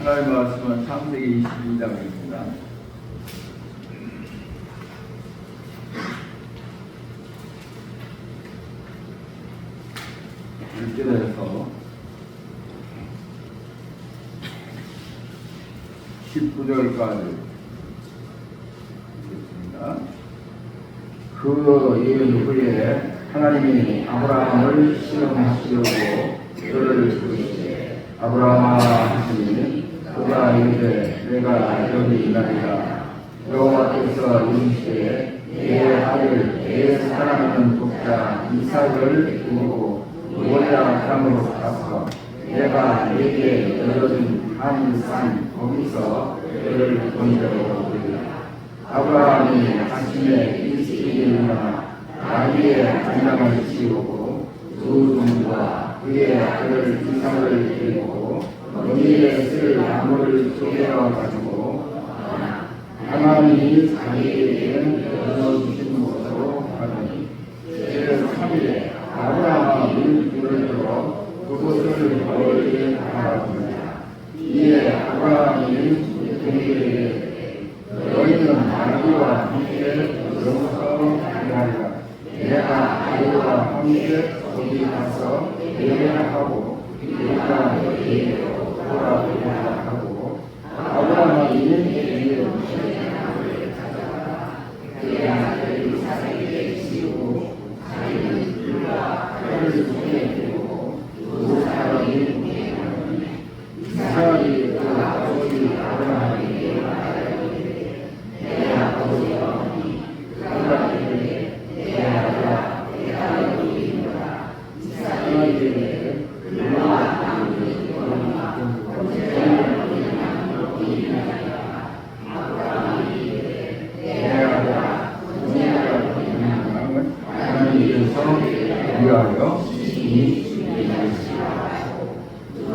하나님의 말씀은 창세기 22장입니다. 1절에서 19절까지 읽겠습니다. 그 일 후에 하나님이 아브라함을 시험하시려고 그를 부르시되 아브라함아 하시니 그가 이르되 내가 여기 있나이다. 여호와께서 이르시되 내 아들 내 사랑하는 독자 이삭을 두고 모리아 땅으로 가서 내가 내게 열어준 한 거기서 그를 건져오리라. 아브라함이 아침에 일찍 일어나 나귀의 안장을 씌우고 두 종과 그의 아들 이삭을 데리고 너희의 쓸 나무를 쪼개어 가지고 하나님이 자기에게 열어주신 곳으로 가더니 제3일에 아브라함이 불을 들어 그곳을 멀리 바라보니라. 이에 아브라함이 그들에게 너희는 나귀와 함께 여기서 기다리라. 내가 너희와 함께 거기 가서 예배하고 내가 너희에게로 돌아오리라 하고 아브라함이 이에 그의 아들 이삭에게 씌우고 자기는 불과 그를 손에 들고 두 사람이 이삭이 그 아버지 아브라함에게 말하되 내 아버지가 그가 이르되 내 아들아 내가 여기 있노라. 이삭이 이르되 그가 나무를 떠나 여기 있나이다. 아브라함이 이르되 내 아들아 너희가 여기 있는 하나님께서 위하여 이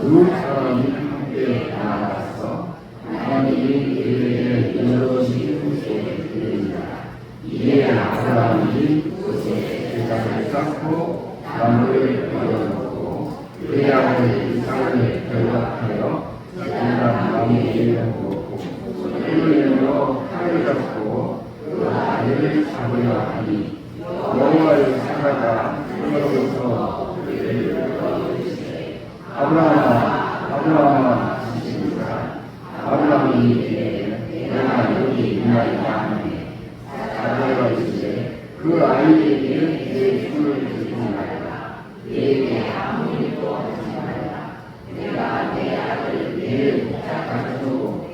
두 사람이 함께 나아가서 하나님이 그에게 열어주신 곳에 이르니라. 이에 아브라함이 그곳에 제단을 쌓고 나무를 걸어놓고 그의 아들 이삭을 결박하여 제단 나무 위에 놓고 불을 내어 칼을 잡고 그 아들을 잡으려 하니 여호와의 사자가 그로부터 아브라함아 아브라함아 하시니라. 아브라함이 이르되 내가 여기 있나이다 하니 사자가 이르되 그 아이에게 내 손을 들이나이다. 내게 아무 일도 하지 말라. 내가 내 아들 내 독자 가지고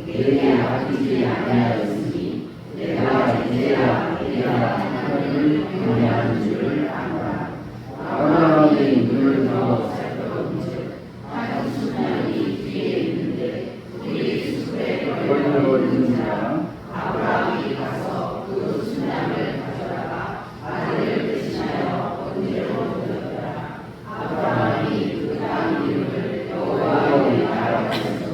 내게 맡기지 아니하였으니 내가 이제야 내가 하나님을 경외하는 줄을 안다. 아브라함이 눈을 들어 살펴본즉 한 수명이 뒤에 있는데 우리 숲에 걸려 있는지라. 아브라함이 가서 그 수명을 가져다가 아들을 대신하여 번제로 드렸더라. 아브라함이 그 땅 이름을 여호와의 나라에서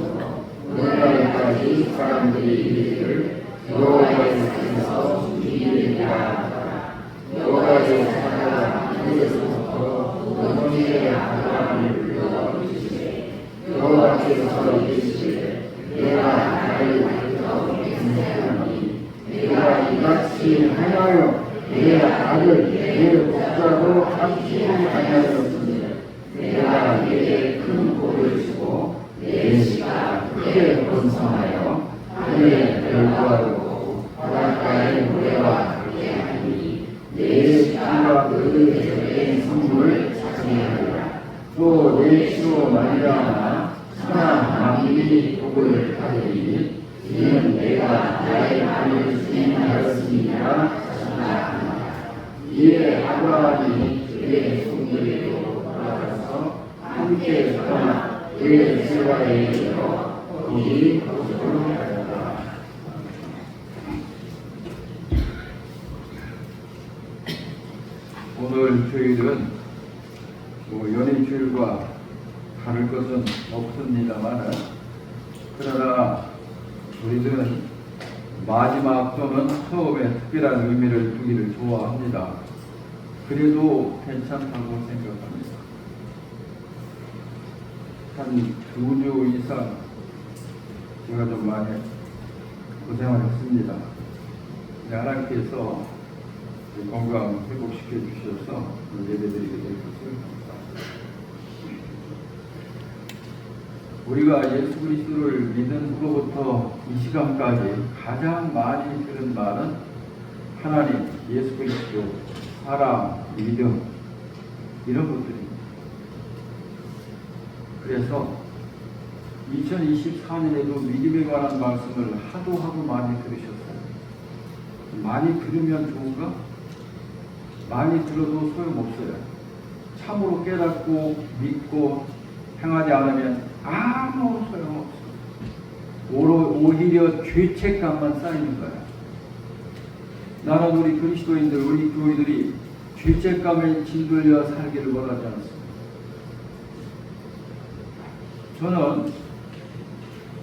오늘날까지 사람들이 이르기를 여호와의 산에서 죽이리라 하더라. 여호와의 사자가 하늘에서부터 너희의 아브라함을 불러주시되 여호와께서 이르시되 내가 나를 인도하니 내가 이같이 행하여 내 아들 내 독자로 아끼지 아니하였으니 내가 내게 큰 복을 주고 내 씨가 크게 번성하여 하늘의 별과로 바닷가의 모래와 같게 하니 내 씨가 그들에게 선물을 차지하리라. 또 내 씨로 말미암아 천하 만민이 복을 받으리니 이는 내가 나의 말을 수행하였으니라 하시니라. 이에 아브라함이 그의 손들이로 돌아가서 함께 떠나 그의 세바에 이르러 거기 거주를 하였다. 오늘 주일은 연인주일과 다를 것은 없습니다만 그러나 우리들은 마지막 또는 처음에 특별한 의미를 두기를 좋아합니다. 그래도 괜찮다고 생각합니다. 한 2주 이상 제가 좀 많이 고생을 했습니다. 하나님께서 건강 회복시켜 주셔서 예배드리게 될 것을 감사합니다. 우리가 예수 그리스도를 믿은 후로부터 이 시간까지 가장 많이 들은 말은 하나님, 예수 그리스도, 사랑, 믿음 이런 것들입니다. 그래서 2024년에도 믿음에 관한 말씀을 하도 많이 들으셨어요. 많이 들으면 좋은가? 많이 들어도 소용없어요. 참으로 깨닫고 믿고 행하지 않으면 아무 소용없어요. 오히려 죄책감만 쌓이는 거예요. 나는 우리 그리스도인들, 우리 교회들이 죄책감에 짓눌려 살기를 원하지 않습니다. 저는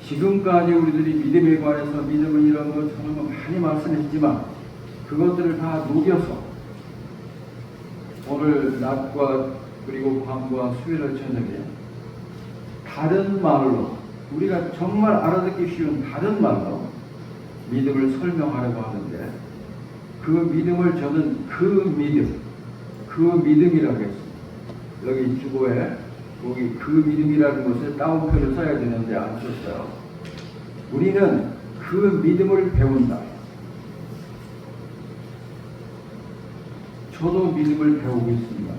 지금까지 우리들이 믿음에 관해서 믿음은 이런 것 저런 거 많이 말씀했지만 그것들을 다 녹여서 오늘 낮과 그리고 밤과 수요일 저녁에 다른 말로 우리가 정말 알아듣기 쉬운 다른 말로 믿음을 설명하려고 하는데 그 믿음을 저는 그 믿음이라고 했습니다. 여기 주보에 거기 그 믿음이라는 것에 따옴표를 써야 되는데 안 썼어요. 우리는 그 믿음을 배운다. 저도 믿음을 배우고 있습니다.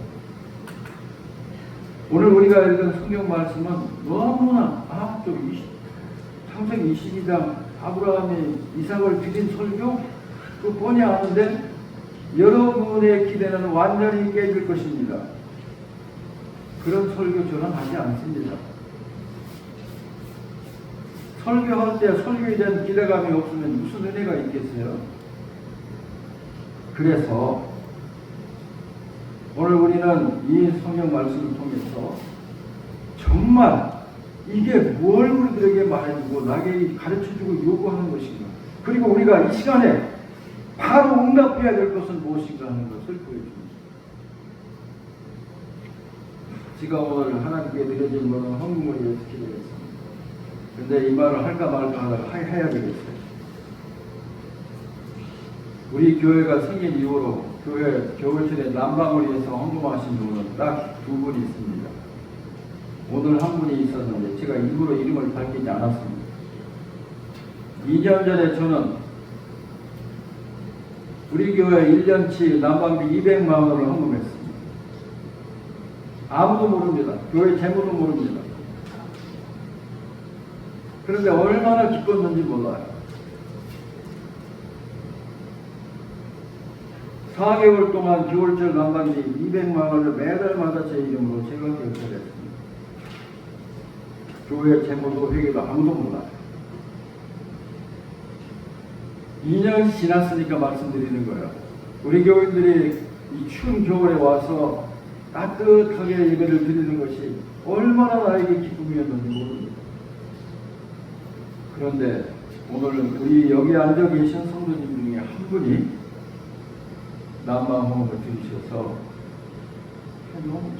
오늘 우리가 읽은 성경 말씀은 너무나 창세기 22장 아브라함이 이삭을 드린 설교 그 뻔히 아는데 여러분의 기대는 완전히 깨질 것입니다. 그런 설교 저는 하지 않습니다. 설교할 때 설교에 대한 기대감이 없으면 무슨 은혜가 있겠어요? 그래서 오늘 우리는 이 성경 말씀을 통해서 정말 이게 뭘 우리들에게 말해주고 나에게 가르쳐주고 요구하는 것인가, 그리고 우리가 이 시간에 바로 응답해야 될 것은 무엇인가 하는 것을 보여줍니다. 제가 오늘 하나님께 드려진 것은 헌금을 위해서 기도했습니다. 근데 이 말을 할까 말까 하다가 해야 되겠어요. 우리 교회가 생긴 이후로 교회 겨울철에 난방을 위해서 헌금하신 분은 딱 두 분이 있습니다. 오늘 한 분이 있었는데 제가 일부러 이름을 밝히지 않았습니다. 2년 전에 저는 우리 교회 1년치 난방비 200만 원을 헌금했습니다. 아무도 모릅니다. 교회 재무도 모릅니다. 그런데 얼마나 기뻤는지 몰라요. 4개월 동안 겨울철 난방비 200만 원을 매달마다 제 이름으로 제가 결제했습니다. 교회 재무도 회계도 아무도 몰라요. 2년이 지났으니까 말씀드리는 거예요. 우리 교인들이 이 추운 겨울에 와서 따뜻하게 예배를 드리는 것이 얼마나 나에게 기쁨이었는지 모릅니다. 그런데 오늘은 우리 여기 앉아 계신 성도님 중에 한 분이 난방 헌금을 드리셔서 너무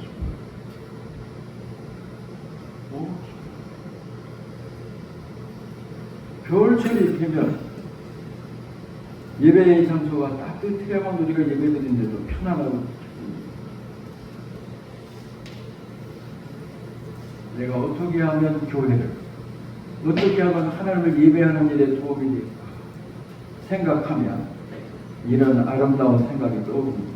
좋아요. 겨울철이 되면 예배의 장소가 따뜻해야만 우리가 예배드리는데도 편안하고 내가 어떻게 하면 교회를, 어떻게 하면 하나님을 예배하는 일에 도움이 될까 생각하면 이런 아름다운 생각이 떠오릅니다.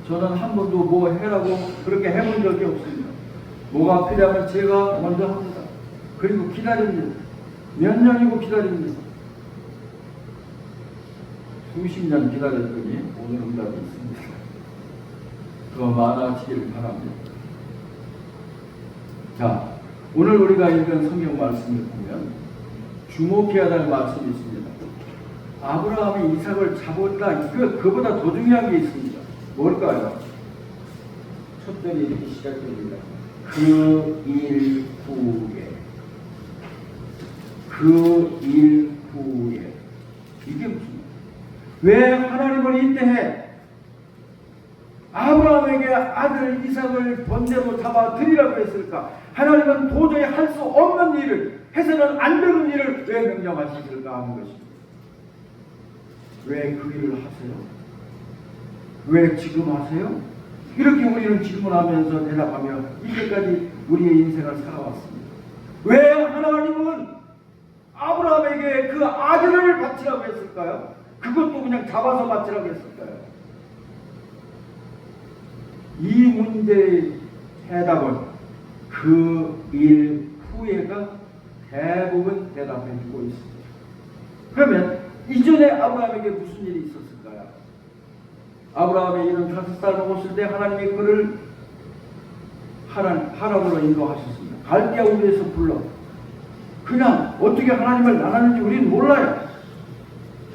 저는 한 번도 뭐 해라고 그렇게 해본 적이 없습니다. 뭐가 필요하면 제가 먼저 합니다. 그리고 기다립니다. 몇 년이고 기다립니다. 수십 년 기다렸더니 오늘 응답이 있습니다. 더 많아지기를 바랍니다. 자, 오늘 우리가 읽은 성경 말씀을 보면 주목해야 할 말씀이 있습니다. 아브라함이 이삭을 잡았다. 그보다 더 중요한 게 있습니다. 뭘까요? 첫 절이 이렇게 시작됩니다. 그 일 후에. 이게 무슨 말이에요? 왜 하나님을 인내해? 아무리 아브라함에게 아들 이삭을 번제로 잡아 드리라고 했을까? 하나님은 도저히 할 수 없는 일을, 해서는 안 되는 일을 왜 명령하셨을까 하는 것입니다. 왜 그 일을 하세요? 왜 지금 하세요? 이렇게 우리는 질문하면서 대답하며 이제까지 우리의 인생을 살아왔습니다. 왜 하나님은 아브라함에게 그 아들을 바치라고 했을까요? 그것도 그냥 잡아서 바치라고 했을까요? 이 문제의 해답은 그 일 후에가 대부분 대답해주고 있습니다. 그러면 이전에 아브라함에게 무슨 일이 있었을까요? 아브라함이 75살 먹었을 때 하나님이 그를 하란으로 인도하셨습니다. 갈대아 우리에서 불러. 그냥 어떻게 하나님을 나눴는지 우리는 몰라요.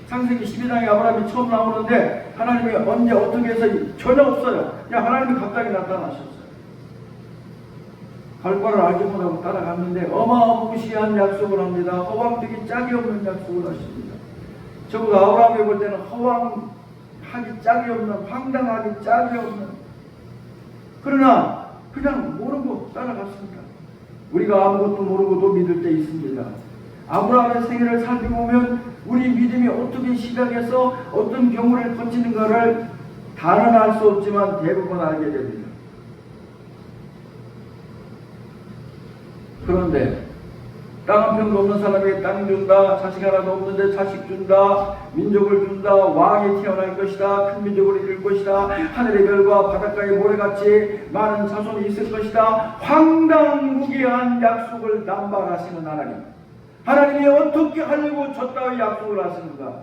창세기 12장에 아브라함이 처음 나오는데 하나님이 언제 어떻게 해서 전혀 없어요. 그냥 하나님이 갑자기 나타나셨어요. 갈 바를 알지 못하고 따라갔는데 어마무시한 약속을 합니다. 허황되기 짝이 없는 약속을 하십니다. 적어도 아브라함이 볼 때는 허황하기 짝이 없는, 황당하기 짝이 없는, 그러나 그냥 모르고 따라갔습니다. 우리가 아무것도 모르고도 믿을 때 있습니다. 아브라함의 생애를 살펴보면 우리 믿음이 어떻게 시작해서 어떤 경우를 거치는가를 다는 알 수 없지만 대부분 알게 됩니다. 그런데 땅 한 평도 없는 사람에게 땅 준다, 자식 하나도 없는데 자식 준다, 민족을 준다, 왕이 태어날 것이다, 큰 민족을 이룰 것이다, 하늘의 별과 바닷가의 모래같이 많은 자손이 있을 것이다, 황당무계한 약속을 남발하시는 하나님. 하나님이 어떻게 하려고 저 따위 약속을 하시는가?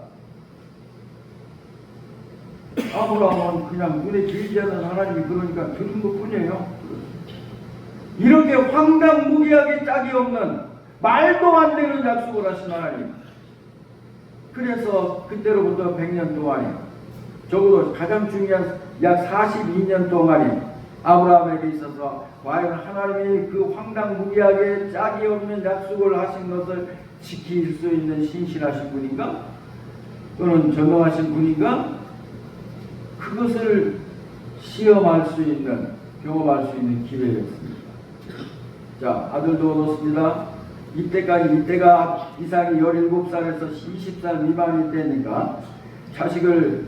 아브라함은 그냥 눈에 보이지 않는 하나님이 그러니까 들은 것 뿐이에요. 이렇게 황당무계하게 짝이 없는, 말도 안 되는 약속을 하신 하나님. 그래서 그때로부터 100년 동안이, 적어도 가장 중요한 약 42년 동안이 아브라함에게 있어서 과연 하나님이 그 황당무계하게 짝이 없는 약속을 하신 것을 지킬 수 있는 신실하신 분인가? 또는 전능하신 분인가? 그것을 시험할 수 있는, 경험할 수 있는 기회였습니다. 자, 아들도 얻었습니다. 이때가 이삭이 17살에서 20살 미만일 때니까 자식을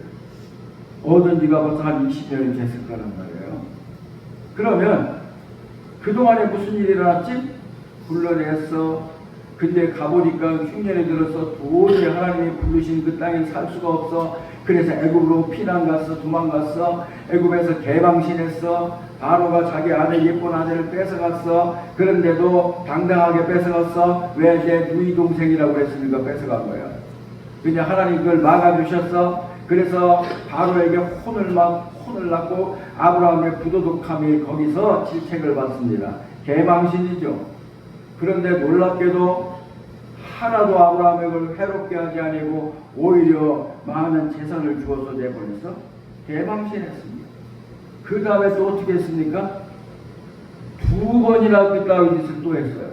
얻은 지가 벌써 한 20년이 됐을 거란 말이에요. 그러면 그동안에 무슨 일이 일어났지? 굴러냈어. 근데 가보니까 흉년에 들어서 도저히 하나님이 부르신 그 땅에 살 수가 없어. 그래서 애굽으로 피난 갔어. 도망갔어. 애굽에서 개방신했어. 바로가 자기 아들, 예쁜 아들을 뺏어갔어. 그런데도 당당하게 뺏어갔어. 왜? 내 누이 동생이라고 했으니까 뺏어간 거야. 그냥 하나님 그걸 막아주셨어. 그래서 바로에게 혼을 낳고 아브라함의 부도덕함이 거기서 질책을 받습니다. 개망신이죠. 그런데 놀랍게도 하나도 아브라함을 해롭게 하지 아니고 오히려 많은 재산을 주어서 내보내서 개망신했습니다. 그 다음에 또 어떻게 했습니까? 2번이나 그 다윗을 또 했어요.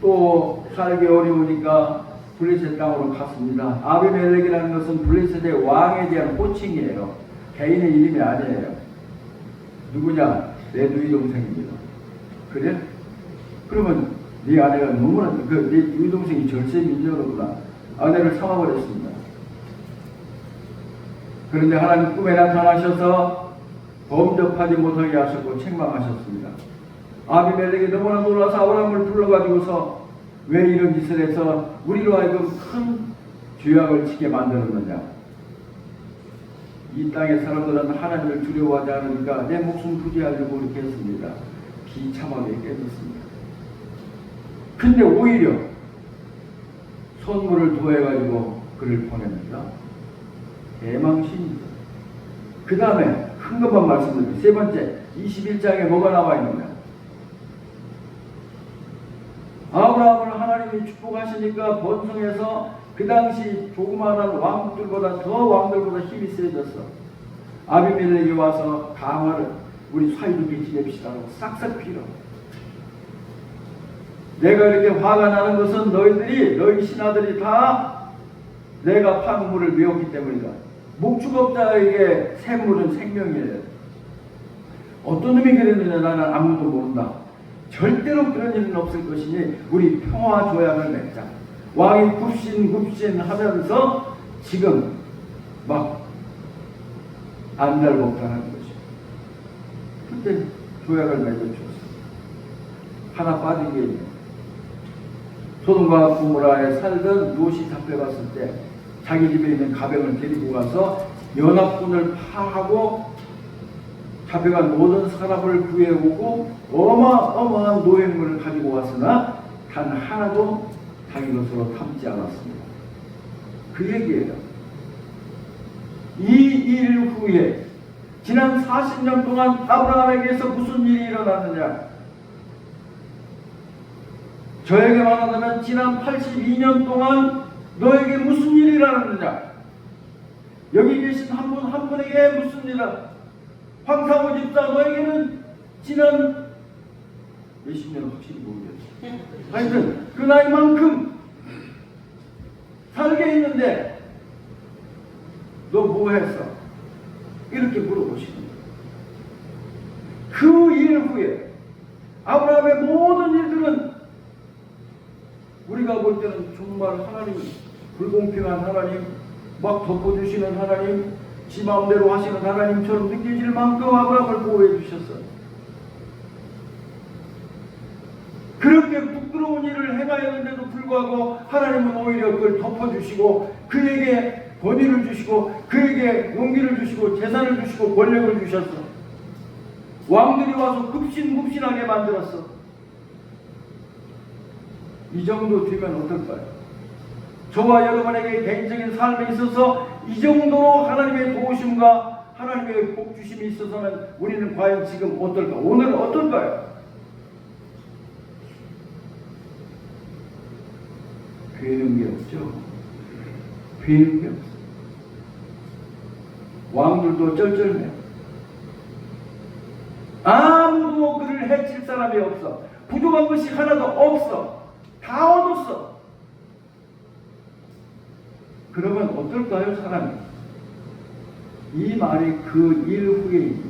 또 살기 어려우니까 블레셋 땅으로 갔습니다. 아비멜렉이라는 것은 블레셋의 왕에 대한 호칭이에요. 개인의 이름이 아니에요. 누구냐? 내 누이 동생입니다. 그래? 그러면 네 아내가 너무나 네 누이 동생이 절세 민족으로구나. 아내를 삼아버렸습니다. 그런데 하나님 꿈에 나타나셔서 범접하지 못하게 하셨고 책망하셨습니다. 아비멜렉이 너무나 놀라서 아브라함을 불러가지고서 왜 이런 짓을 해서 우리로 하여금 큰 죄악을 지게 만들었느냐. 이 땅의 사람들은 하나님을 두려워하지 않으니까 내 목숨 부지하려고 이렇게 했습니다. 비참하게 깨졌습니다. 근데 오히려 선물을 도해가지고 그를 보냅니다. 대망신이죠. 그 다음에 큰 것만 말씀드립니다. 세 번째, 21장에 뭐가 나와 있느냐. 아브라함을 하나님이 축복하시니까 번성해서 그 당시 조그마한 왕들보다 더 왕들보다 힘이 세졌어. 아비멜렉이 와서 강화를 우리 사이좋게 지냅시다 하고 싹싹 빌어. 내가 이렇게 화가 나는 것은 너희 신하들이 다 내가 파는 물을 메웠기 때문이다. 목축업자에게 샘물은 생명이에요. 어떤 놈이 그랬느냐 나는 아무도 모른다. 절대로 그런 일은 없을 것이니 우리 평화 조약을 맺자. 왕이 굽신 하면서 지금 막 안달복달하는 거죠. 그때 조약을 맺어주었어. 하나 빠진 게 있네. 소돔과 고모라에 살던 롯이 잡혀갔을 때 자기 집에 있는 가병을 데리고 가서 연합군을 파하고 잡혀간 모든 사람을 구해오고 어마어마한 노획물을 가지고 왔으나 단 하나도 자기 것으로 담지 않았습니다. 그 얘기예요. 이 일 후에 지난 40년 동안 아브라함에게서 무슨 일이 일어났느냐? 저에게 말하자면 지난 82년 동안 너에게 무슨 일이 일어났느냐? 여기 계신 한 분 한 분에게 무슨 일이라? 황사모 집사 너에게는 지난 몇십 년 확실히 모르겠어. 하여튼 그 나이만큼 살게 있는데 너 뭐 했어? 이렇게 물어보시는 거예요. 그 일 후에 아브라함의 모든 일들은 우리가 볼 때는 정말 하나님 불공평한 하나님, 막 덮어주시는 하나님, 지 마음대로 하시는 하나님처럼 느껴질 만큼 아브라함을 보호해 주셨어요. 그렇게 부끄러운 일을 행하였는데도 불구하고 하나님은 오히려 그걸 덮어주시고 그에게 권위를 주시고 그에게 용기를 주시고 재산을 주시고 권력을 주셨어. 왕들이 와서 급신하게 만들었어. 이 정도 되면 어떨까요? 저와 여러분에게 개인적인 삶에 있어서 이 정도로 하나님의 도우심과 하나님의 복주심이 있어서는 우리는 과연 지금 어떨까? 오늘은 어떨까요? 괴는 게 없죠. 괴는 게 없어. 왕들도 쩔쩔매. 아무도 그를 해칠 사람이 없어. 부족한 것이 하나도 없어. 다 얻었어. 그러면 어떨까요, 사람이? 이 말이 그 일 후에입니다.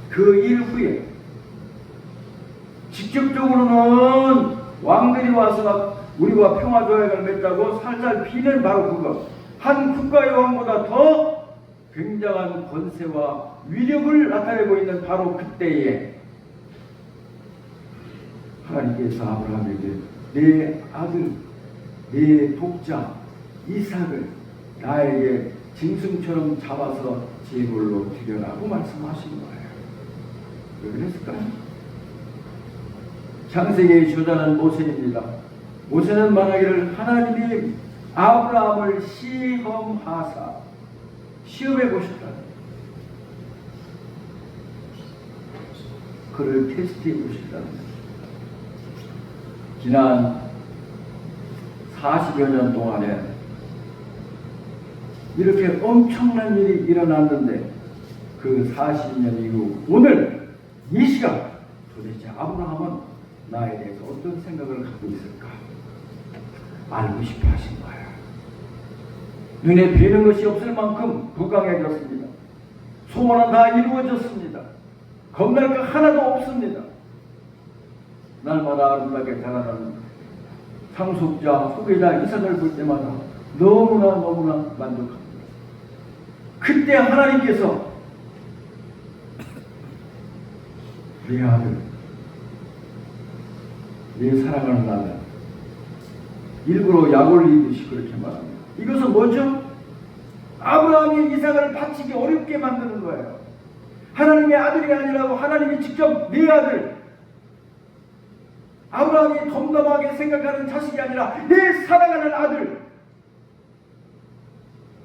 그 일 후에 직접적으로는 왕들이 와서 우리와 평화조약을 맺자고 살살 비는 바로 그것. 한 국가의 왕보다 더 굉장한 권세와 위력을 나타내고 있는 바로 그때에 하나님께서 아브라함에게 내 아들, 내 독자 이삭을 나에게 짐승처럼 잡아서 제물로 드려라고 말씀하신 거예요. 왜 그랬을까요? 창세기의 저자는 모세입니다. 모세는 말하기를 하나님이 아브라함을 시험하사 시험해 보셨다. 그를 테스트해 보셨다는 거예요. 지난 40여 년 동안에 이렇게 엄청난 일이 일어났는데 그 40년 이후 오늘 이 시간 도대체 아브라함은 나에 대해서 어떤 생각을 갖고 있을까? 알고 싶어 하신 거야. 눈에 뵈는 것이 없을 만큼 부강해졌습니다. 소원은 다 이루어졌습니다. 겁날 거 하나도 없습니다. 날마다 아름답게 자라나는 상속자, 후계자 이삭을 볼 때마다 너무나 만족합니다. 그때 하나님께서 내 아들, 내 사랑하는 아들, 일부러 약 올리듯이 그렇게 말합니다. 이것은 뭐죠? 아브라함이 이삭을 바치기 어렵게 만드는 거예요. 하나님의 아들이 아니라고 하나님이 직접 내 아들, 아브라함이 덤덤하게 생각하는 자식이 아니라 내 사랑하는 아들,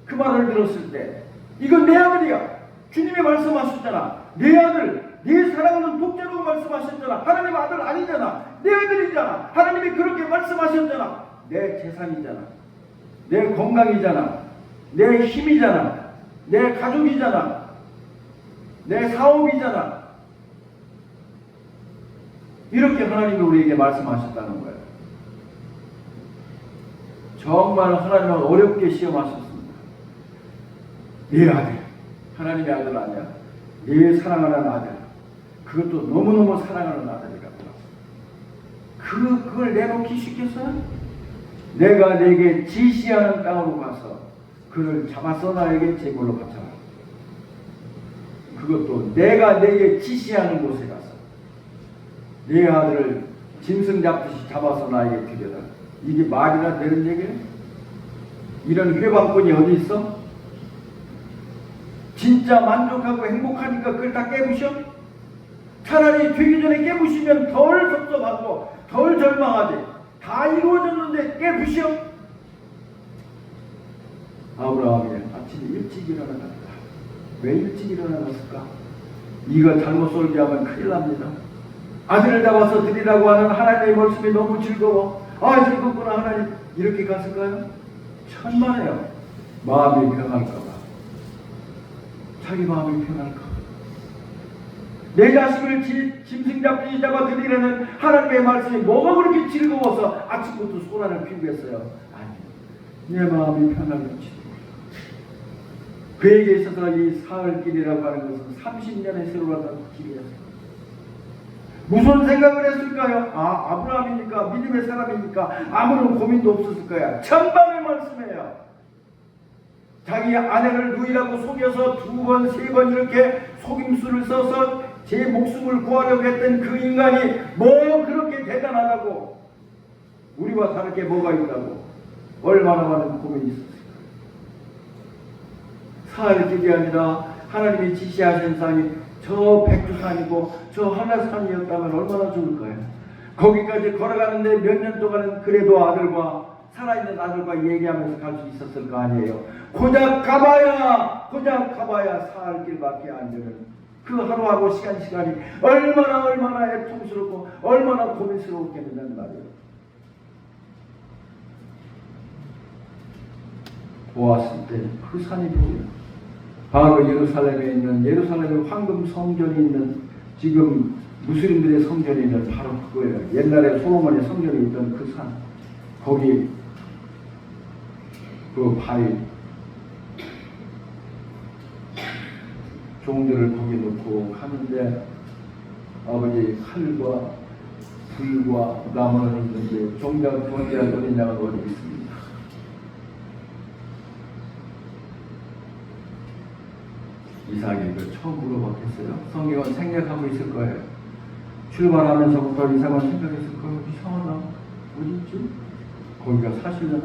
그 말을 들었을 때 이건 내 아들이야. 주님이 말씀하셨잖아. 내 아들, 내 사랑하는 독자라고 말씀하셨잖아. 하나님 아들 아니잖아. 내 아들이잖아. 하나님이 그렇게 말씀하셨잖아. 내 재산이잖아. 내 건강이잖아. 내 힘이잖아. 내 가족이잖아. 내 사업이잖아. 이렇게 하나님이 우리에게 말씀하셨다는 거예요. 정말 하나님은 어렵게 시험하셨습니다. 네 아들, 하나님의 아들 아니야? 네 사랑하는 아들, 그것도 너무너무 사랑하는 아들이라고. 그걸 내놓기 쉽겠어요? 내가 내게 지시하는 땅으로 가서 그를 잡아서 나에게 제물로 바쳐라. 그것도 내가 내게 지시하는 곳에 가서 네 아들을 짐승 잡듯이 잡아서 나에게 드려라. 이게 말이나 되는 얘기예요? 이런 회방꾼이 어디 있어? 진짜 만족하고 행복하니까 그걸 다 깨부셔? 차라리 되기 전에 깨부시면 덜 섭섭하고 덜 절망하지. 다 이루어졌는데 깨부셔? 아브라함이 아침에 일찍 일어나갔다. 왜 일찍 일어나갔을까? 이거 잘못 솔기하면 큰일 납니다. 아들을 잡아서 드리라고 하는 하나님의 말씀이 너무 즐거워. 아, 즐겁구나 하나님. 이렇게 갔을까요? 천만에요. 마음이 평할까봐. 자기 마음이 평할까. 내 자식을 짐승 잡듯이 잡아 드리라는 하나님의 말씀이 뭐가 그렇게 즐거워서 아침부터 소란을 피우겠어요? 아니, 내 마음이 편하겠지. 그에게 있어서 이 사흘길이라고 하는 것은 30년의 세월과 길이었어요. 무슨 생각을 했을까요? 아, 아브라함이니까, 믿음의 사람이니까 아무런 고민도 없었을 거야. 천만의 말씀이에요. 자기 아내를 누이라고 속여서 2번, 3번 이렇게 속임수를 써서 제 목숨을 구하려고 했던 그 인간이 뭐 그렇게 대단하다고, 우리와 다르게 뭐가 있다고, 얼마나 많은 고민이 있었을까. 사흘길이 아니라 하나님이 지시하신 산이 저 백두산이고 저 한라산이었다면 얼마나 좋을까요? 거기까지 걸어가는데 몇 년 동안은 그래도 아들과, 살아있는 아들과 얘기하면서 갈 수 있었을 거 아니에요. 고작 가봐야 사흘길밖에 안 되는 그 하루하고 시간이 얼마나 애통스럽고 얼마나 고민스러웠겠느냐는 말이에요. 보았을 때 그 산이 보여요. 바로 예루살렘에 있는, 예루살렘의 황금 성전이 있는, 지금 무슬림들의 성전이 있는 바로 그거예요. 옛날에 솔로몬의 성전이 있던 그 산. 거기 그 바위 종들을 거기 놓고 하는데 아버지 칼과 불과 나무는 있는데 종자가 번제할 어린 양은 어디 있습니다. 이삭이 그 처음 물어봤겠어요? 성경은 생략하고 있을 거예요. 출발하면서부터 이삭은 생각했을 거예요. 이상하나? 어디 있지? 거기가 사실려나?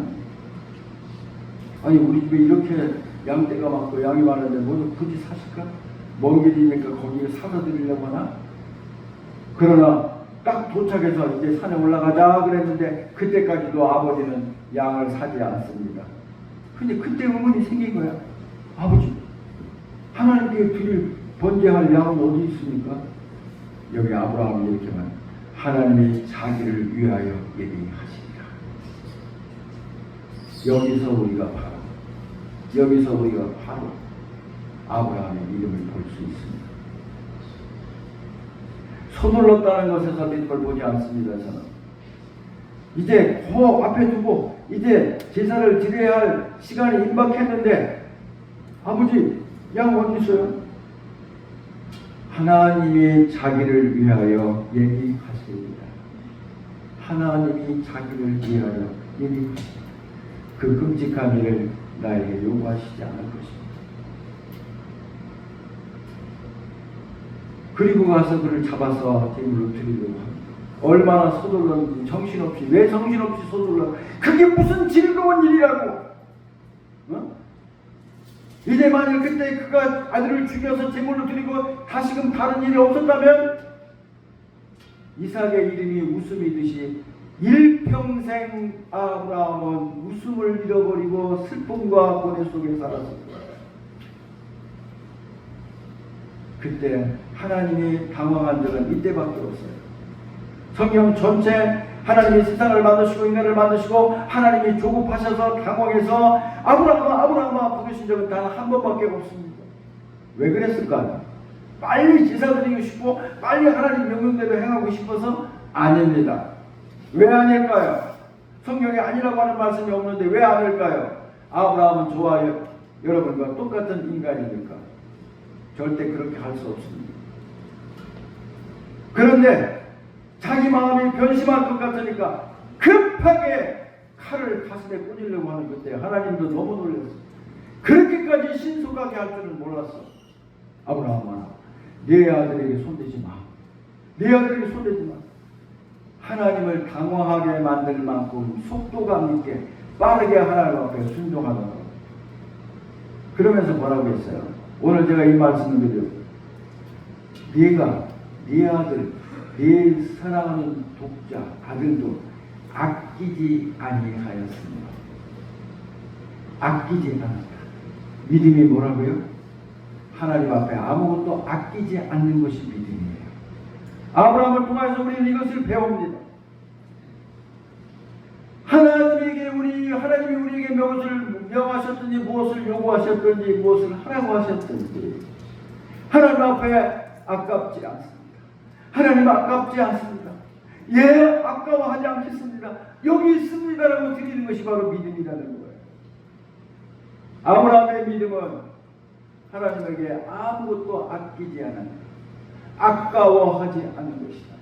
아니, 우리 집에 이렇게 양떼가 많고 양이 많은데 뭐 굳이 사실까? 먼 길이니까 거기에 사서 드리려고 하나? 그러나 딱 도착해서 이제 산에 올라가자 그랬는데 그때까지도 아버지는 양을 사지 않았습니다. 근데 그때 의문이 생긴 거야. 아버지, 하나님께 드릴 번제할 양은 어디 있습니까? 여기 아브라함이 이렇게 말, 하나님이 자기를 위하여 예비하시리라. 여기서 우리가 바로 아브라함의 이름을 볼 수 있습니다. 서둘렀다는 것에서 믿음을 보지 않습니다. 저는 이제 그 앞에 두고 이제 제사를 드려야 할 시간이 임박했는데 아버지, 양 어디 있어요? 하나님이 자기를 위하여 예비하십니다. 하나님이 자기를 위하여 예비하십니다. 그 끔찍한 일을 나에게 요구하시지 않을 것입니다. 그리고 가서 그를 잡아서 제물로 드리려고 합니다. 얼마나 서둘렀는지, 정신없이. 왜 정신없이 서둘러? 그게 무슨 즐거운 일이라고. 어? 이제 만일 그때 그가 아들을 죽여서 제물로 드리고 다시금 다른 일이 없었다면 이삭의 이름이 웃음이듯이 일평생 아브라함은 웃음을 잃어버리고 슬픔과 고뇌 속에 살았을 거예요. 그때 하나님이 당황한 적은 이때밖에 없어요. 성경 전체 하나님이 세상을 만드시고 인간을 만드시고 하나님이 조급하셔서 당황해서 아브라함아 부르신 적은 단 한 번밖에 없습니다. 왜 그랬을까요? 빨리 제사 드리고 싶고 빨리 하나님 명령대로 행하고 싶어서? 아닙니다. 왜 아닐까요? 성경에 아니라고 하는 말씀이 없는데 왜 아닐까요? 아브라함은 좋아요. 여러분과 똑같은 인간이니까 절대 그렇게 할 수 없습니다. 그런데 자기 마음이 변심할 것 같으니까 급하게 칼을 가슴에 꽂으려고 하는 그때 하나님도 너무 놀랐어요. 그렇게까지 신속하게 할 줄은 몰랐어. 아브라함아, 네 아들에게 손대지 마. 네 아들에게 손대지 마. 하나님을 당황하게 만들 만큼 속도감 있게 빠르게 하나님 앞에 순종하더라고요. 그러면서 뭐라고 했어요? 오늘 제가 이 말씀을 드려요. 네가 네 아들, 네 사랑하는 독자 아들도 아끼지 아니하였습니다. 아끼지 않았다. 믿음이 뭐라고요? 하나님 앞에 아무것도 아끼지 않는 것이 믿음이에요. 아브라함을 통해서 우리는 이것을 배웁니다. 하나님이 우리에게 무엇을 명하셨든지, 무엇을 요구하셨든지, 무엇을 하라고 하셨든지, 하나님 앞에 아깝지 않습니다. 하나님 아깝지 않습니다. 예, 아까워하지 않겠습니다. 여기 있습니다라고 드리는 것이 바로 믿음이라는 거예요. 아브라함의 믿음은 하나님에게 아무것도 아끼지 않은, 아까워하지 않은 것이다.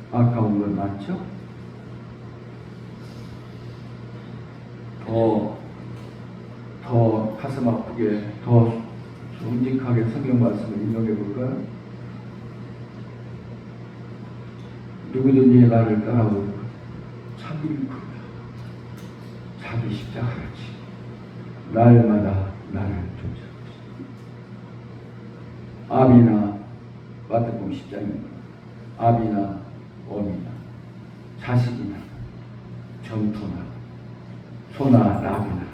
아까운 건 맞죠? 더 가슴 아프게, 더 정직하게 성경 말씀을 인용해 볼까요? 누구든지 나를 따라오는 자기를 부르라. 자기 십자가를 지 날마다 나를 쫓아오시. 아비나 마태복음 10장입니다. 아비나 어미나 자식이나 점토나 소나 락이나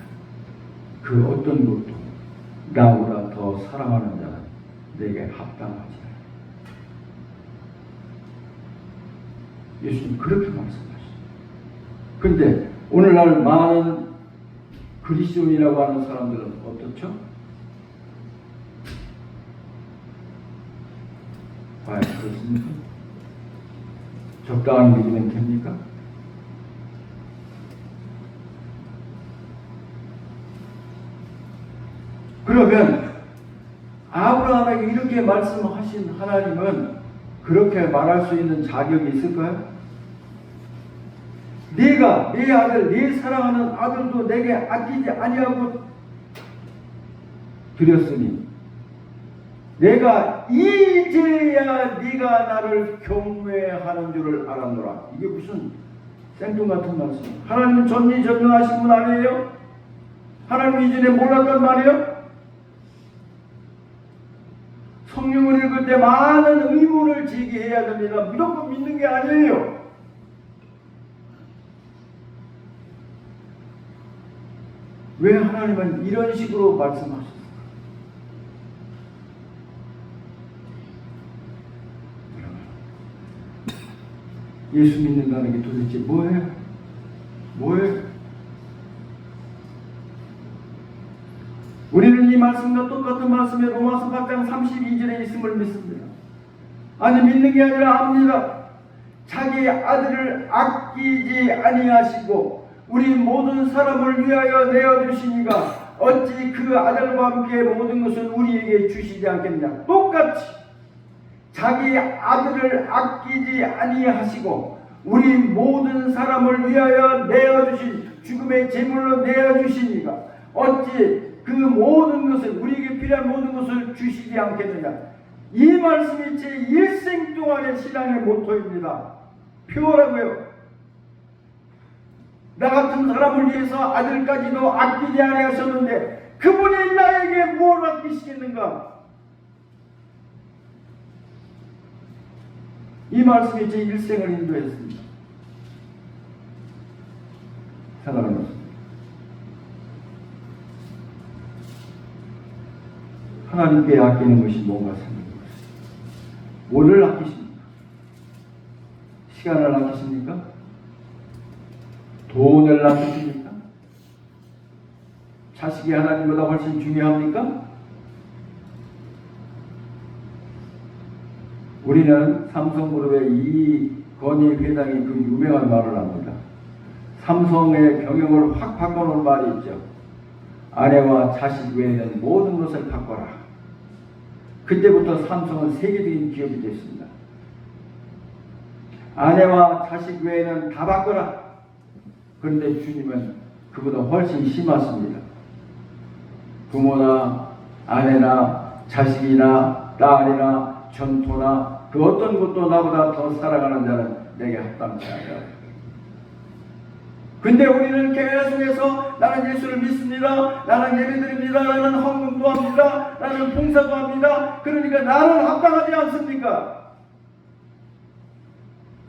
그 어떤 것도 나보다 더 사랑하는 자는 내게 합당하지 않아. 예수님 그렇게 말씀하시죠. 근데 오늘날 많은 그리스도인이라고 하는 사람들은 어떻죠? 과연 그렇습니까? 적당한 믿으면 됩니까? 그러면 아브라함에게 이렇게 말씀하신 하나님은 그렇게 말할 수 있는 자격이 있을까요? 네가 네 아들, 네 사랑하는 아들도 내게 아끼지 아니하고 드렸으니 내가 이제야 네가 나를 경외하는 줄을 알았노라. 이게 무슨 생뚱같은 말씀. 하나님은 전지전능하신 분 아니에요? 하나님 이전에 몰랐단 말이에요? 성경을 읽을 때 많은 의문을 제기해야 됩니다. 무조건 믿는 게 아니에요. 왜 하나님은 이런 식으로 말씀하셨어요? 예수 믿는다는 게 도대체 뭐예요? 뭐예요? 우리는 이 말씀과 똑같은 말씀에 로마서 8장 32절에 있음을 믿습니다. 아니 믿는 게 아니라 압니다. 자기 아들을 아끼지 아니하시고 우리 모든 사람을 위하여 내어주시니가 어찌 그 아들과 함께 모든 것을 우리에게 주시지 않겠느냐. 똑같이 자기 아들을 아끼지 아니하시고 우리 모든 사람을 위하여 내어주신 죽음의 제물로 내어주시니가 어찌 그 모든 것을 우리에게 필요한 모든 것을 주시지 않겠느냐. 이 말씀이 제 일생 동안의 신앙의 모토입니다. 표라고요. 나 같은 사람을 위해서 아들까지도 아끼지 아니하셨는데 그분이 나에게 뭘 아끼시겠는가. 이 말씀이 제 일생을 인도했습니다. 사랑하는 것입니다. 하나님께 아끼는 것이 뭔가 생각합니다. 뭐를 아끼십니까? 시간을 아끼십니까? 돈을 아끼십니까? 자식이 하나님보다 훨씬 중요합니까? 우리는 삼성그룹의 이건희 회장이 그 유명한 말을 합니다. 삼성의 경영을 확 바꿔놓은 말이 있죠. 아내와 자식 외에는 모든 것을 바꿔라. 그때부터 삼성은 세계적인 기업이 됐습니다. 아내와 자식 외에는 다 바꿔라. 그런데 주님은 그보다 훨씬 심하십니다. 부모나 아내나 자식이나 딸이나 전토나 그 어떤 것도 나보다 더 사랑하는 자는 내게 합당치 않다. 근데 우리는 계속해서 나는 예수를 믿습니다. 나는 예배드립니다. 나는 헌금도 합니다. 나는 봉사도 합니다. 그러니까 나는 합당하지 않습니까?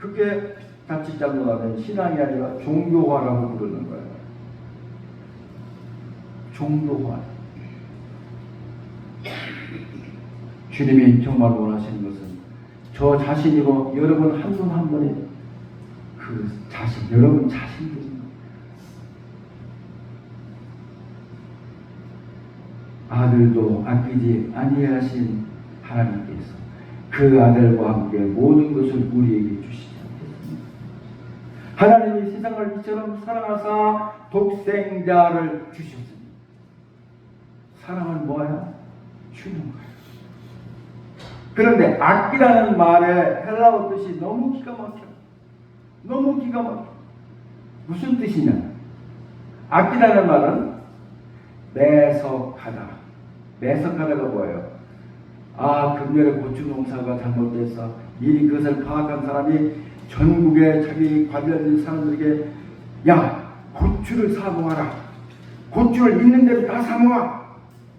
그게 자칫 잘못하면 신앙이 아니라 종교화라고 부르는 거예요. 종교화. 주님이 정말 원하시는 것은 저 자신이고 여러분 한 분 한 분의 그 자신, 여러분 자신들입니다. 아들도 아끼지 아니하신 하나님께서 그 아들과 함께 모든 것을 우리에게 주시지 않겠습니까? 하나님이 세상을 이처럼 사랑하사 독생자를 주셨습니다. 사랑은 뭐야? 주는 거예요. 그런데 아끼라는 말의 헬라어 뜻이 너무 기가 막혀. 너무 기가 막혀. 무슨 뜻이냐? 아끼라는 말은 매석하다. 매석하다가 뭐예요? 아, 금년에 고추 농사가 잘못돼서 미리 그것을 파악한 사람이 전국의 자기 관련 사람들에게 야, 고추를 사 모아라. 고추를 있는 대로 다 사 모아.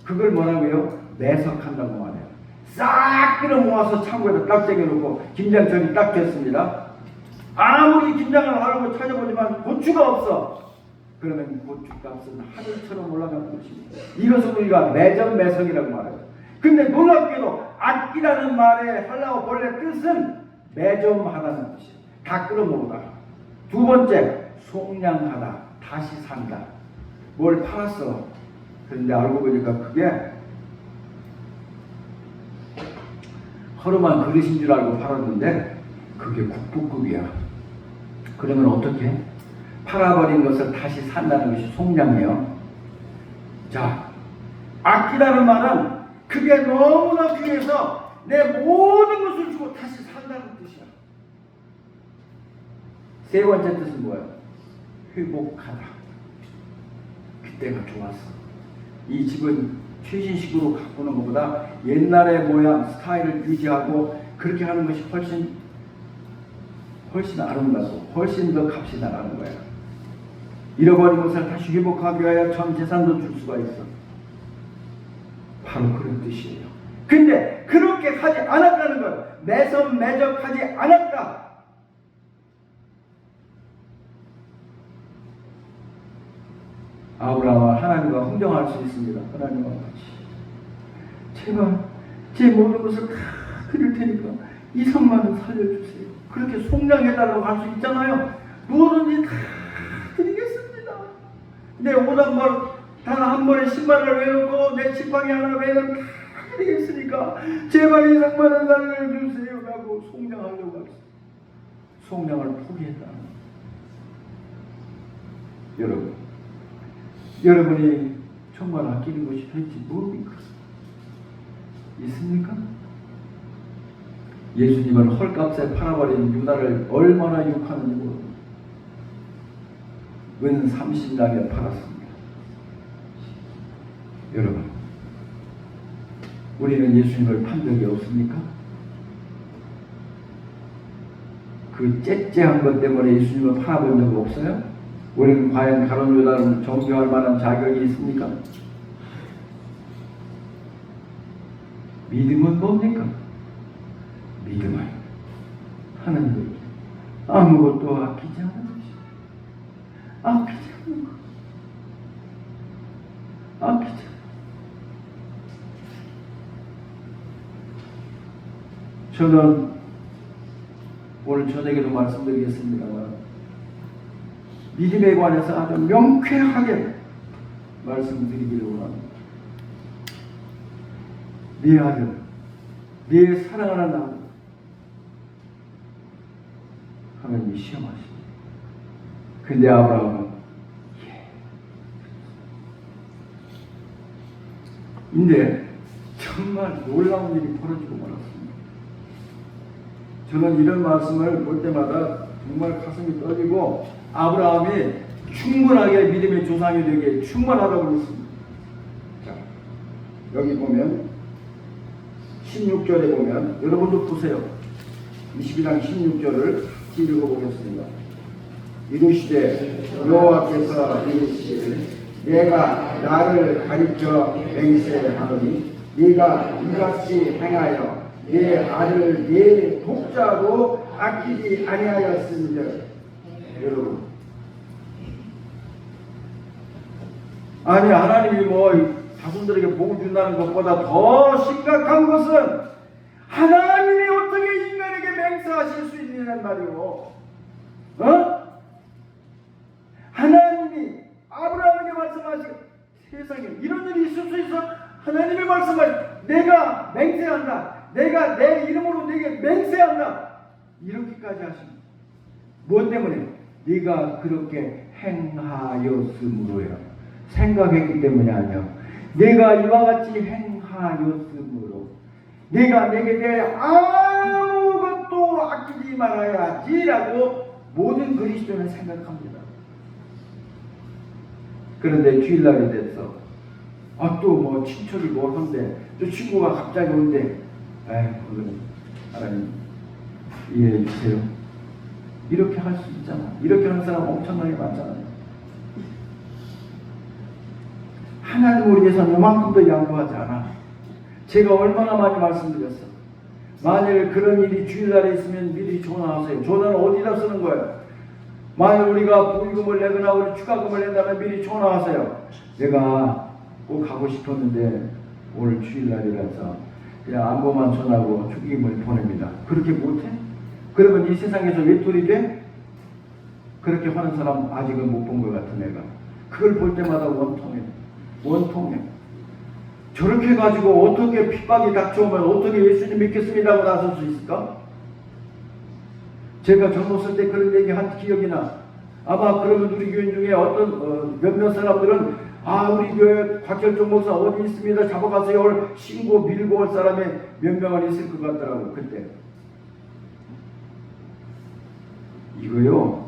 그걸 뭐라고요? 매석한다고 말해요. 싹 끌어 모아서 창고에다 딱 쟁여놓고 김장철이 딱 됐습니다. 아무리 김장을 하려고 찾아보지만 고추가 없어. 그러면 고추값은 하늘처럼 올라가는 것입니다. 이것을 우리가 매점매석이라고 말해요. 근데 놀랍게도 아끼라는 말의 헬라어 본래 뜻은 매점하다는 뜻이에요. 다 끌어모으다. 두 번째, 속량하다. 다시 산다. 뭘 팔았어. 그런데 알고 보니까 그게 허름한 그릇인 줄 알고 팔았는데 그게 국부급이야. 그러면 어떻게? 팔아버린 것을 다시 산다는 것이 속량이에요. 자, 아끼다는 말은 그게 너무나 귀해서 내 모든 것을 주고 다시 산다는 뜻이야. 세 번째 뜻은 뭐예요? 회복하다. 그때가 좋았어. 이 집은 최신식으로 가꾸는 것보다 옛날의 모양, 스타일을 유지하고 그렇게 하는 것이 훨씬 아름답고 훨씬 더 값이 나가는 거예요. 잃어버린 것을 다시 회복하기 위하여 전 재산도 줄 수가 있어. 바로 그런 뜻이에요. 근데 그렇게 하지 않았다는 거예요. 매섭매적하지 않았다. 아브라함은 하나님과 흥정할 수 있습니다. 하나님과 같이. 제발 제 모든 것을 다 드릴 테니까 2, 3만원 살려주세요. 그렇게 속량해달라고 할 수 있잖아요. 뭐든지 다 드리겠습니다. 내 오단말 단 한 번에 10만원을 외놓고 내 지팡이 하나 외에는 다 드리겠으니까 제발 2, 3만원 살려주세요 라고 속량하려고 했어요. 속량을 포기했다는 거예요. 여러분이 정말 아끼는 것이 도대체 뭡니까? 있습니까? 예수님을 헐값에 팔아버린 유다를 얼마나 욕하는지 모릅니다. 은 30냥에 팔았습니다. 여러분, 우리는 예수님을 판 적이 없습니까? 그 째째한 것 때문에 예수님을 팔아본 적 없어요? 우리는 과연 가룟 유다를 정죄할 만한 자격이 있습니까? 믿음은 뭡니까? 믿음은 하나님에게 아무것도 아끼지 않는 것이죠. 아끼지 않는 것. 아끼지 않는 것. 저는 오늘 저녁에도 말씀드리겠습니다만 믿음에 관해서 아주 명쾌하게 말씀드리기를 원합니다. 네 아들, 네 사랑하는 아들, 하나님이 시험하십니다. 근데 아브라함은 근데 정말 놀라운 일이 벌어지고 말았습니다. 저는 이런 말씀을 볼 때마다 정말 가슴이 떨리고 아브라함이 충분하게 믿음의 조상이 되기에 충분하다고 그랬습니다. 자, 여기 보면 16절에 보면 여러분도 보세요. 22장 16절을 읽어보겠습니다. 이르시되 여호와께서 이르시되 내가 나를 가리켜 맹세하노니 네가 이같이 행하여 내 아들 내 독자로 아끼지 아니하였으니. 여러분, 아니 하나님이 뭐 자손들에게 복을 준다는 것보다 더 심각한 것은 하나님이 어떻게 인간에게 맹세하실 수 있느냐는 말이오. 하나님이 아브라함에게 말씀하시고 세상에 이런 일이 있을 수 있어? 하나님이 말씀하시고 내가 맹세한다. 내가 내 이름으로 네게 맹세한다. 이렇게까지 하십니다. 무엇 때문에? 네가 그렇게 행하였으므로요. 생각했기 때문이 아니야. 내가 이와 같이 행하였으므로 네가 내게 대해 아무것도 아끼지 말아야지라고 모든 그리스도는 생각합니다. 그런데 주일날이 됐어. 또 뭐 친척이 뭘 한대. 또 친구가 갑자기 온대. 오늘은 하나님 이해해 주세요. 이렇게 할 수 있잖아. 이렇게 하는 사람 엄청나게 많잖아요. 하나님 우리에서 요만큼도 양보하지 않아. 제가 얼마나 많이 말씀드렸어. 만일 그런 일이 주일날에 있으면 미리 전화하세요. 전화는 어디다 쓰는 거예요? 만일 우리가 보이금을 내거나 우리 추가금을 낸다면 미리 전화하세요. 내가 꼭 가고 싶었는데 오늘 주일날이라서 그냥 안부만 전하고 축의금을 보냅니다. 그렇게 못해? 그러면 이 세상에서 외톨이 돼? 그렇게 하는 사람 아직은 못 본 것 같은 내가. 그걸 볼 때마다 원통해. 저렇게 해가지고 어떻게 핍박이 닥쳐오면 어떻게 예수님 믿겠습니다 하고 나설 수 있을까? 제가 젊었을 때 그런 얘기 한 기억이 나. 아마 그러면 우리 교인 중에 어떤 몇몇 사람들은 우리 교회 곽철종 목사 어디 있습니다 잡아가세요 올 신고 밀고 올 사람이 몇 명은 있을 것 같더라고. 그때 이거요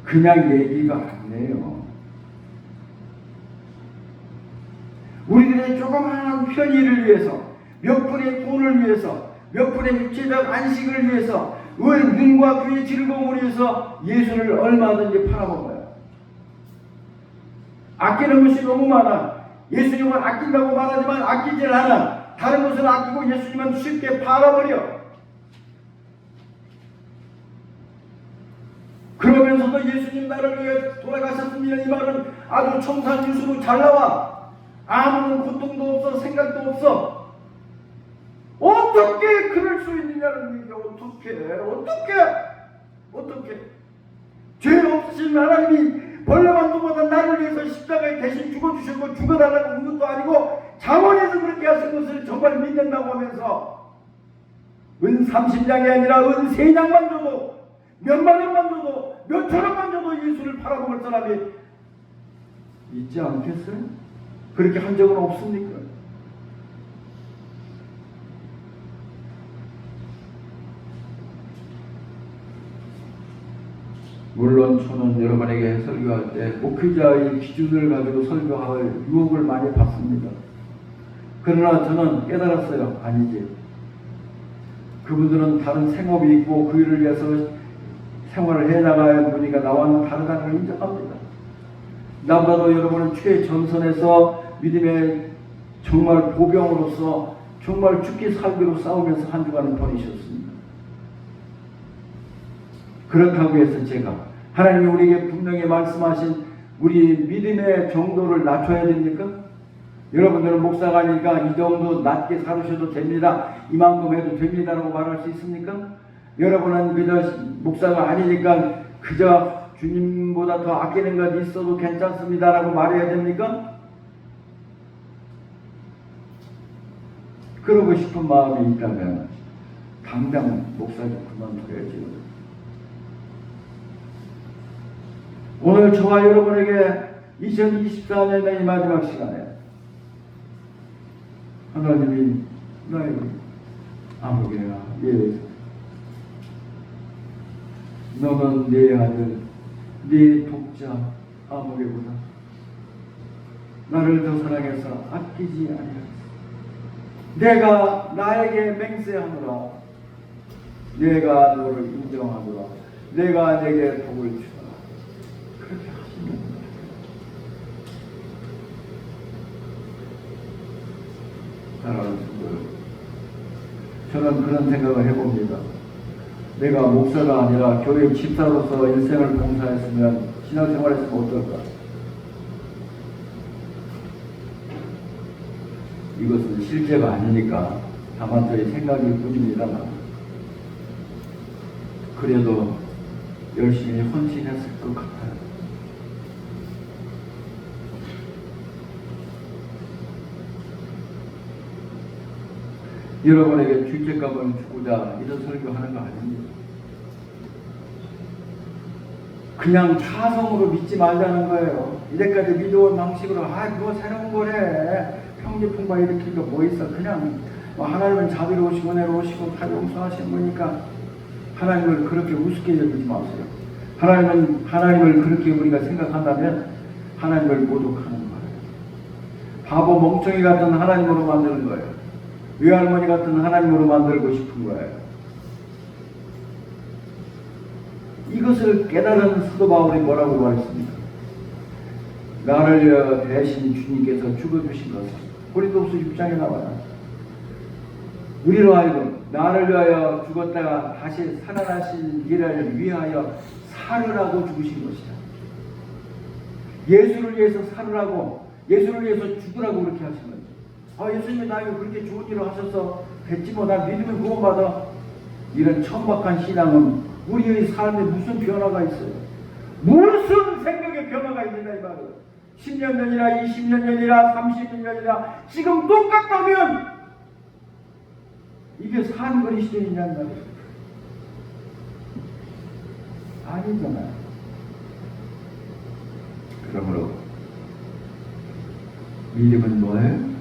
그냥 얘기가 아니에요. 우리들의 조그마한 편의를 위해서, 몇 푼의 돈을 위해서, 몇 푼의 육체적 안식을 위해서, 눈과 귀의 즐거움을 위해서 예수를 얼마든지 팔아먹어요. 아끼는 것이 너무 많아. 예수님은 아낀다고 말하지만 아끼질 않아. 다른 것을 아끼고 예수님은 쉽게 팔아버려. 그러면서도 예수님 나를 위해 돌아가셨습니다. 이 말은 아주 청산유수로 잘 나와. 아무런 고통도 없어, 생각도 없어. 어떻게 그럴 수 있느냐는 얘기야. 어떻게 죄 없으신 하나님이 벌레만두보다 나를 위해서 십자가에 대신 죽어주셨고 죽어달라고 한 것도 아니고 자원해서 그렇게 하신 것을 정말 믿는다고 하면서 은 30냥이 아니라 은 3냥만 줘도 몇만 원만 줘도 몇천 원만 줘도 예수를 팔아먹을 사람이 있지 않겠어요? 그렇게 한 적은 없습니까? 물론 저는 여러분에게 설교할 때 목회자의 기준을 가지고 설교할 유혹을 많이 받습니다. 그러나 저는 깨달았어요. 아니지. 그분들은 다른 생업이 있고 그 일을 위해서 생활을 해나가야 할 분위기가 나와는 다르다는 걸 인정합니다. 나보다도 여러분은 최전선에서 믿음의 정말 보병으로서 정말 죽기 살기로 싸우면서 한 주간을 보내셨습니다. 그렇다고 해서 제가 하나님이 우리에게 분명히 말씀하신 우리 믿음의 정도를 낮춰야 됩니까? 여러분들은 목사가 아니니까 이 정도 낮게 살으셔도 됩니다. 이만큼 해도 됩니다라고 말할 수 있습니까? 여러분은 그저 목사가 아니니까 그저 주님보다 더 아끼는 것 있어도 괜찮습니다라고 말해야 됩니까? 그러고 싶은 마음이 있다면 당장 목사 좀 그만둬야지. 오늘 저와 여러분에게 2024년의 이 마지막 시간에 하나님이 나의 아무개야 예수, 너는 내 아들, 네 독자 아무개보다 나를 더 사랑해서 아끼지 아니하였어. 내가 나에게 맹세하노라. 내가 너를 인정하노라. 내가 내게 복을 주노라. 그렇게 하시면 사랑하는 친구들, 저는 그런 생각을 해봅니다. 내가 목사가 아니라 교회 집사로서 일생을 봉사했으면 신앙생활했으면 어떨까? 이것은 실제가 아니니까 다만 저의 생각일 뿐입니다만, 그래도 열심히 헌신했을 것 같아요. 여러분에게 죄책감을 주고자 이런 설교하는 거 아닙니다. 그냥 차성으로 믿지 말자는 거예요. 이제까지 믿어온 방식으로 그거 새로운 거래. 평지풍과 일으킬 거 뭐 있어. 그냥 하나님은 자비로우시고 은혜로우시고 다 용서하시는 거니까 하나님을 그렇게 우습게 여기지 마세요. 하나님을 그렇게 우리가 생각한다면 하나님을 모독하는 거예요. 바보 멍청이 같은 하나님으로 만드는 거예요. 외할머니 같은 하나님으로 만들고 싶은 거예요. 이것을 깨달은 사도 바울이 뭐라고 말했습니까? 나를 위하여 대신 주님께서 죽어주신 것을 고린도후서 6장에 나와요. 우리로 하여금 나를 위하여 죽었다가 다시 살아나신 이를 위하여 살으라고 죽으신 것이다. 예수를 위해서 살으라고, 예수를 위해서 죽으라고 그렇게 하신 거죠. 예수님이 나에게 그렇게 좋은 일을 하셔서 됐지 뭐, 난 믿으면 구원받아. 이런 천박한 신앙은 우리의 삶에 무슨 변화가 있어요? 무슨 생각의 변화가 있느냐 이 말은. 10년 전이나 20년 전이나 30년 전이나 지금 똑같다면 이게 산 그리스도인이란 말이에요. 아니잖아요. 그러므로 믿음은 뭐예요?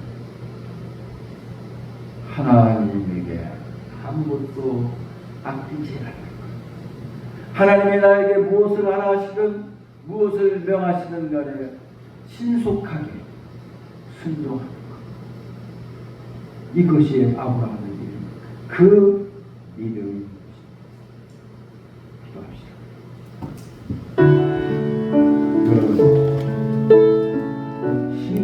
하나님에게 아무것도 아끼지 않는 것. 하나님이 나에게 무엇을 하라 하시든 무엇을 명하시든 간에 신속하게 순종하는 것. 이것이 아브라함의 믿음. 그 믿음